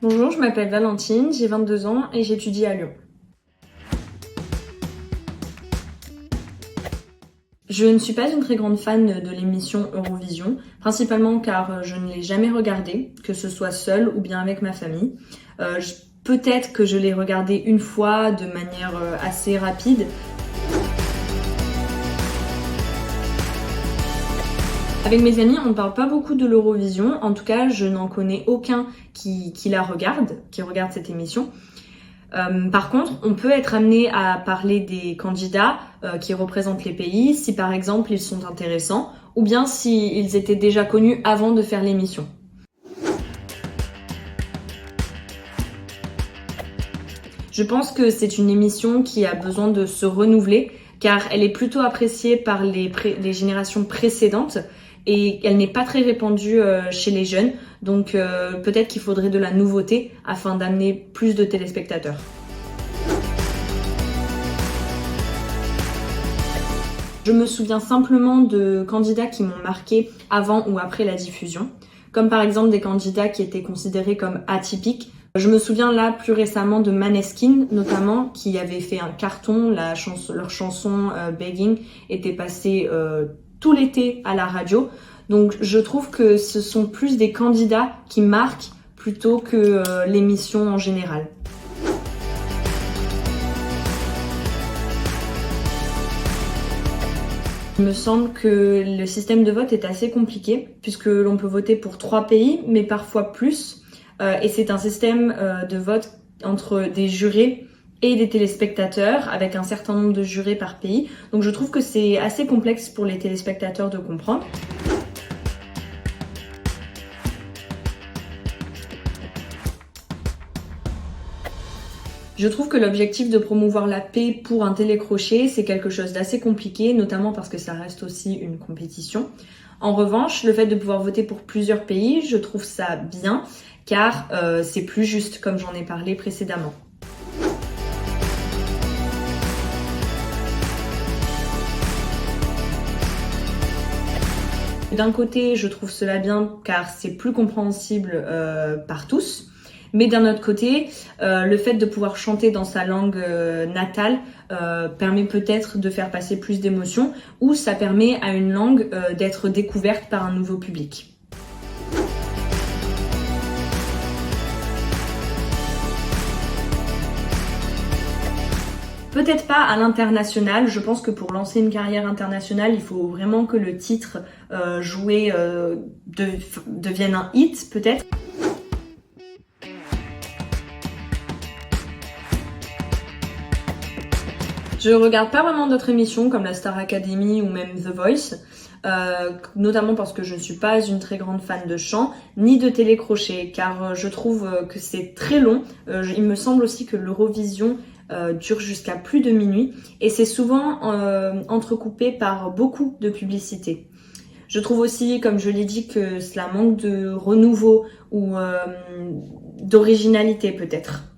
Bonjour, je m'appelle Valentine, j'ai 22 ans et j'étudie à Lyon. Je ne suis pas une très grande fan de l'émission Eurovision, principalement car je ne l'ai jamais regardée, que ce soit seule ou bien avec ma famille. Peut-être que je l'ai regardée une fois de manière assez rapide. Avec mes amis, on ne parle pas beaucoup de l'Eurovision. En tout cas, je n'en connais aucun qui regarde cette émission. Par contre, on peut être amené à parler des candidats qui représentent les pays, si par exemple ils sont intéressants, ou bien s'ils étaient déjà connus avant de faire l'émission. Je pense que c'est une émission qui a besoin de se renouveler, car elle est plutôt appréciée par les générations précédentes, et elle n'est pas très répandue chez les jeunes, donc peut-être qu'il faudrait de la nouveauté afin d'amener plus de téléspectateurs. Je me souviens simplement de candidats qui m'ont marqué avant ou après la diffusion, comme par exemple des candidats qui étaient considérés comme atypiques. Je me souviens là plus récemment de Maneskin notamment, qui avait fait un carton, leur chanson Begging était passée tout l'été à la radio. Donc je trouve que ce sont plus des candidats qui marquent plutôt que l'émission en général. Il me semble que le système de vote est assez compliqué puisque l'on peut voter pour 3 pays mais parfois plus. Et c'est un système de vote entre des jurés et des téléspectateurs avec un certain nombre de jurés par pays. Donc je trouve que c'est assez complexe pour les téléspectateurs de comprendre. Je trouve que l'objectif de promouvoir la paix pour un télécrochet, c'est quelque chose d'assez compliqué, notamment parce que ça reste aussi une compétition. En revanche, le fait de pouvoir voter pour plusieurs pays, je trouve ça bien, car c'est plus juste, comme j'en ai parlé précédemment. D'un côté, je trouve cela bien, car c'est plus compréhensible par tous. Mais d'un autre côté, le fait de pouvoir chanter dans sa langue natale permet peut-être de faire passer plus d'émotions, ou ça permet à une langue d'être découverte par un nouveau public. Peut-être pas à l'international, je pense que pour lancer une carrière internationale, il faut vraiment que le titre joué devienne un hit, peut-être. Je regarde pas vraiment d'autres émissions comme la Star Academy ou même The Voice, notamment parce que je ne suis pas une très grande fan de chant, ni de télécrochet, car je trouve que c'est très long. Il me semble aussi que l'Eurovision dure jusqu'à plus de minuit, et c'est souvent entrecoupé par beaucoup de publicité. Je trouve aussi, comme je l'ai dit, que cela manque de renouveau ou d'originalité peut-être.